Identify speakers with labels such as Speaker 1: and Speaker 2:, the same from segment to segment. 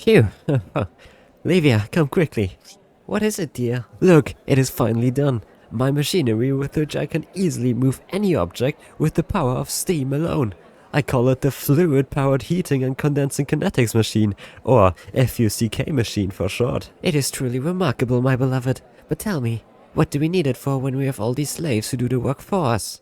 Speaker 1: Phew. Livia, come quickly. What is it, dear? Look, it is finally done. My machinery with which I can easily move any object with the power of steam alone. I call it the Fluid-Powered Heating and Condensing Kinetics Machine, or FUCK machine for short. It is truly remarkable, my beloved. But tell me, what do we need it for when we have all these slaves who do the work for us?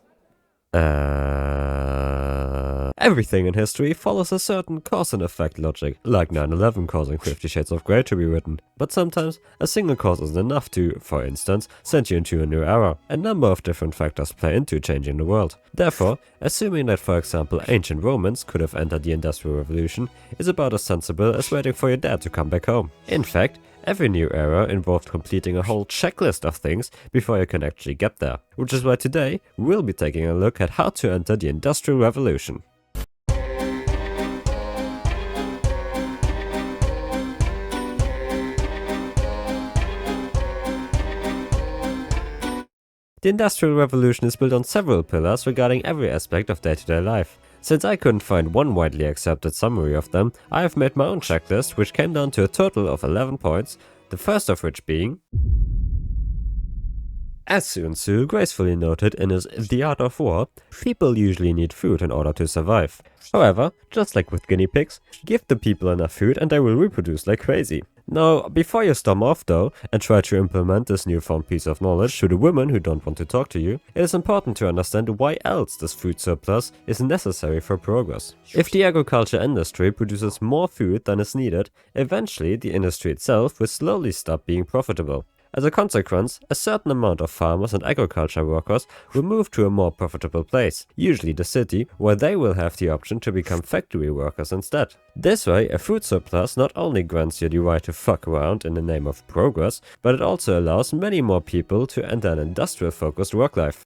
Speaker 1: Everything in history follows a certain cause and effect logic, like 9/11 causing 50 Shades of Grey to be written. But sometimes, a single cause isn't enough to, for instance, send you into a new era. A number of different factors play into changing the world. Therefore, assuming that, for example, ancient Romans could have entered the Industrial Revolution is about as sensible as waiting for your dad to come back home. In fact, every new era involved completing a whole checklist of things before you can actually get there. Which is why today, we'll be taking a look at how to enter the Industrial Revolution. The Industrial Revolution is built on several pillars regarding every aspect of day-to-day life. Since I couldn't find one widely accepted summary of them, I have made my own checklist, which came down to a total of 11 points, the first of which being: as Sun Tzu gracefully noted in his The Art of War, people usually need food in order to survive. However, just like with guinea pigs, give the people enough food and they will reproduce like crazy. Now, before you storm off though, and try to implement this newfound piece of knowledge to the women who don't want to talk to you, it is important to understand why else this food surplus is necessary for progress. If the agriculture industry produces more food than is needed, eventually the industry itself will slowly stop being profitable. As a consequence, a certain amount of farmers and agriculture workers will move to a more profitable place, usually the city, where they will have the option to become factory workers instead. This way, a food surplus not only grants you the right to fuck around in the name of progress, but it also allows many more people to enter an industrial-focused work life.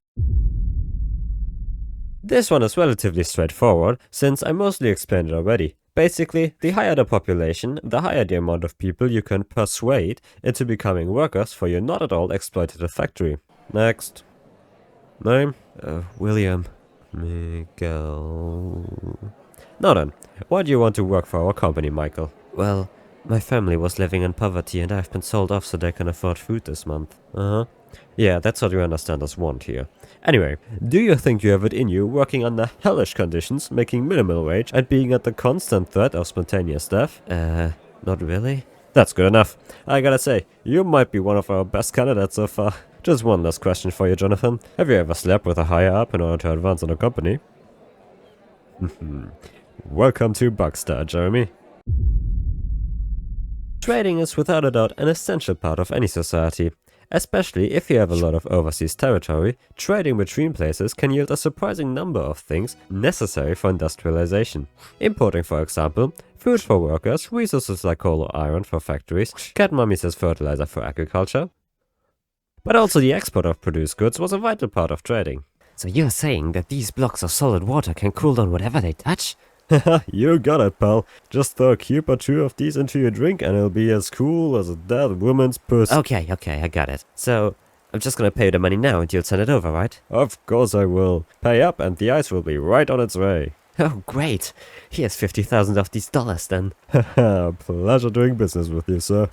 Speaker 1: This one is relatively straightforward, since I mostly explained it already. Basically, the higher the population, the higher the amount of people you can persuade into becoming workers for your not at all exploitative factory. Next. Name? William. Miguel. Now then, why do you want to work for our company, Michael? Well, my family was living in poverty and I've been sold off so they can afford food this month. Yeah, that's what you understanders want here. Anyway, do you think you have it in you working under hellish conditions, making minimal wage, and being at the constant threat of spontaneous death? Not really. That's good enough. I gotta say, you might be one of our best candidates so far. Just one last question for you, Jonathan. Have you ever slept with a higher up in order to advance in a company? Welcome to Buckstar, Jeremy. Trading is without a doubt an essential part of any society. Especially if you have a lot of overseas territory, trading between places can yield a surprising number of things necessary for industrialization. Importing, for example, food for workers, resources like coal or iron for factories, cat mummies as fertilizer for agriculture. But also the export of produced goods was a vital part of trading. So you're saying that these blocks of solid water can cool down whatever they touch? Haha, you got it, pal. Just throw a cube or two of these into your drink and it'll be as cool as a dead woman's pussy. Okay, I got it. So, I'm just gonna pay you the money now and you'll send it over, right? Of course I will. Pay up and the ice will be right on its way. Oh, great. Here's 50,000 of these dollars then. Haha, pleasure doing business with you, sir.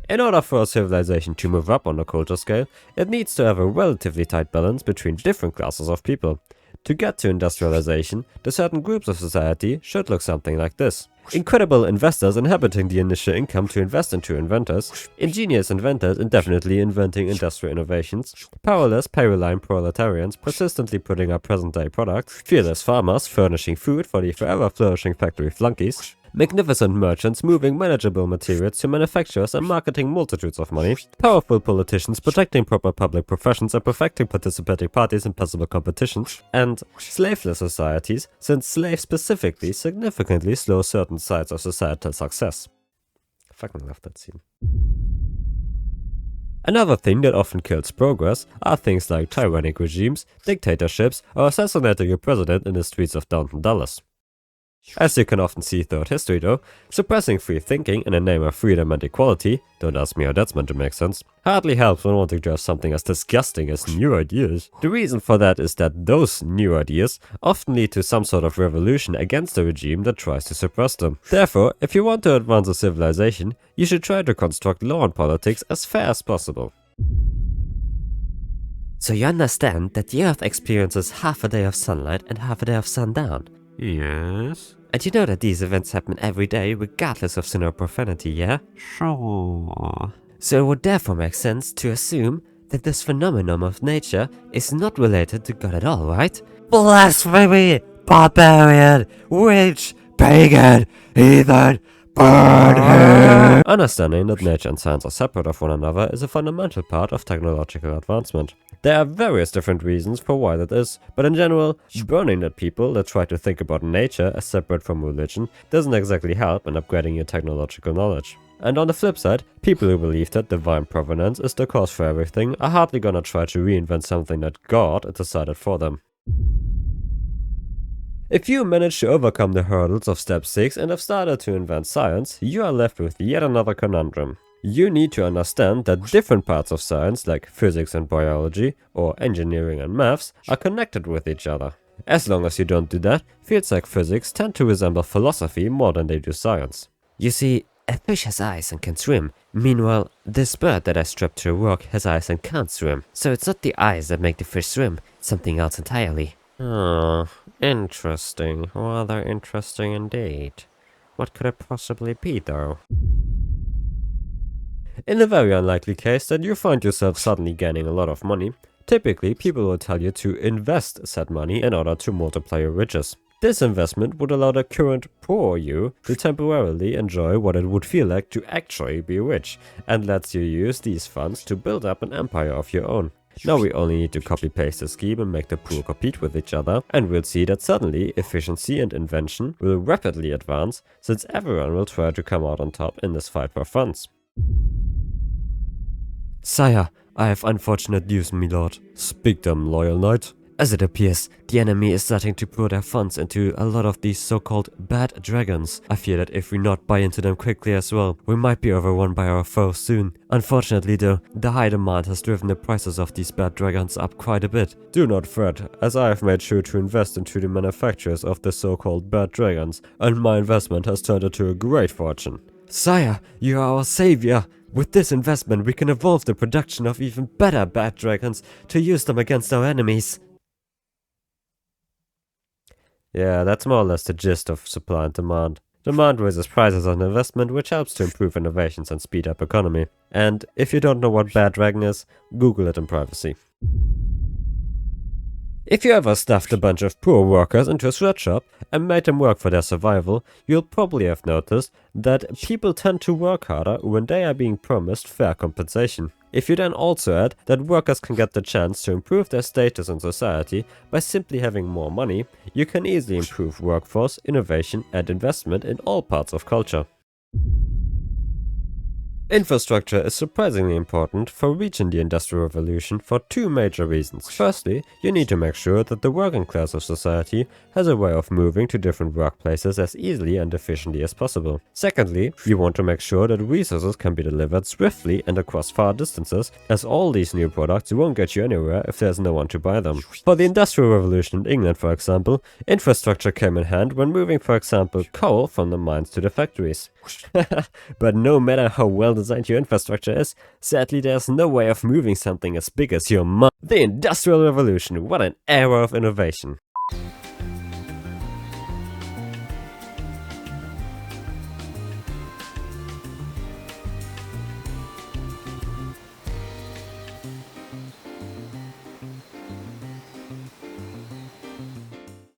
Speaker 1: In order for a civilization to move up on the culture scale, it needs to have a relatively tight balance between different classes of people. To get to industrialization, the certain groups of society should look something like this. Incredible investors inhabiting the initial income to invest into inventors, ingenious inventors indefinitely inventing industrial innovations, powerless pay-reliant proletarians persistently putting up present-day products, fearless farmers furnishing food for the forever flourishing factory flunkies, magnificent merchants moving manageable materials to manufacturers and marketing multitudes of money, powerful politicians protecting proper public professions and perfecting participating parties in possible competitions, and slaveless societies, since slaves specifically significantly slow certain sides of societal success. I fucking love that scene. Another thing that often kills progress are things like tyrannic regimes, dictatorships, or assassinating a president in the streets of Downton Dallas. As you can often see throughout history though, suppressing free thinking in the name of freedom and equality, don't ask me how that's meant to make sense, hardly helps when wanting to have something as disgusting as new ideas. The reason for that is that those new ideas often lead to some sort of revolution against the regime that tries to suppress them. Therefore, if you want to advance a civilization, you should try to construct law and politics as fair as possible.
Speaker 2: So you understand that the Earth experiences half a day of sunlight and half a day of sundown?
Speaker 1: Yes?
Speaker 2: And you know that these events happen every day regardless of sin or profanity, yeah?
Speaker 1: Sure.
Speaker 2: So it would therefore make sense to assume that this phenomenon of nature is not related to God at all, right?
Speaker 1: Blasphemy! Barbarian! Witch! Pagan! Heathen! Burn him! Understanding that nature and science are separate of one another is a fundamental part of technological advancement. There are various different reasons for why that is, but in general, burning dead people that try to think about nature as separate from religion doesn't exactly help in upgrading your technological knowledge. And on the flip side, people who believe that divine providence is the cause for everything are hardly gonna try to reinvent something that God decided for them. If you manage to overcome the hurdles of step 6 and have started to invent science, you are left with yet another conundrum. You need to understand that different parts of science, like physics and biology, or engineering and maths, are connected with each other. As long as you don't do that, fields like physics tend to resemble philosophy more than they do science.
Speaker 2: You see, a fish has eyes and can swim. Meanwhile, this bird that I strapped to a rock has eyes and can't swim. So it's not the eyes that make the fish swim, it's something else entirely.
Speaker 1: Oh, interesting. Rather interesting indeed. What could it possibly be, though? In the very unlikely case that you find yourself suddenly gaining a lot of money, typically people will tell you to invest said money in order to multiply your riches. This investment would allow the current poor you to temporarily enjoy what it would feel like to actually be rich, and lets you use these funds to build up an empire of your own. Now we only need to copy-paste the scheme and make the poor compete with each other, and we'll see that suddenly efficiency and invention will rapidly advance, since everyone will try to come out on top in this fight for funds.
Speaker 2: Sire, I have unfortunate news, my lord.
Speaker 1: Speak them, loyal knight.
Speaker 2: As it appears, the enemy is starting to pour their funds into a lot of these so-called bad dragons. I fear that if we not buy into them quickly as well, we might be overrun by our foes soon. Unfortunately though, the high demand has driven the prices of these bad dragons up quite a bit.
Speaker 1: Do not fret, as I have made sure to invest into the manufacturers of the so-called bad dragons, and my investment has turned into a great fortune.
Speaker 2: Sire, you are our savior! With this investment we can evolve the production of even better bad dragons to use them against our enemies.
Speaker 1: Yeah, that's more or less the gist of supply and demand. Demand raises prices on investment, which helps to improve innovations and speed up economy. And if you don't know what bad dragon is, Google it in privacy. If you ever stuffed a bunch of poor workers into a sweatshop and made them work for their survival, you'll probably have noticed that people tend to work harder when they are being promised fair compensation. If you then also add that workers can get the chance to improve their status in society by simply having more money, you can easily improve workforce, innovation and investment in all parts of culture. Infrastructure is surprisingly important for reaching the Industrial Revolution for two major reasons. Firstly, you need to make sure that the working class of society has a way of moving to different workplaces as easily and efficiently as possible. Secondly, you want to make sure that resources can be delivered swiftly and across far distances, as all these new products won't get you anywhere if there's no one to buy them. For the Industrial Revolution in England, for example, infrastructure came in hand when moving, for example, coal from the mines to the factories. But no matter how well designed your infrastructure is, sadly there's no way of moving something as big as your mind. The Industrial Revolution, what an era of innovation!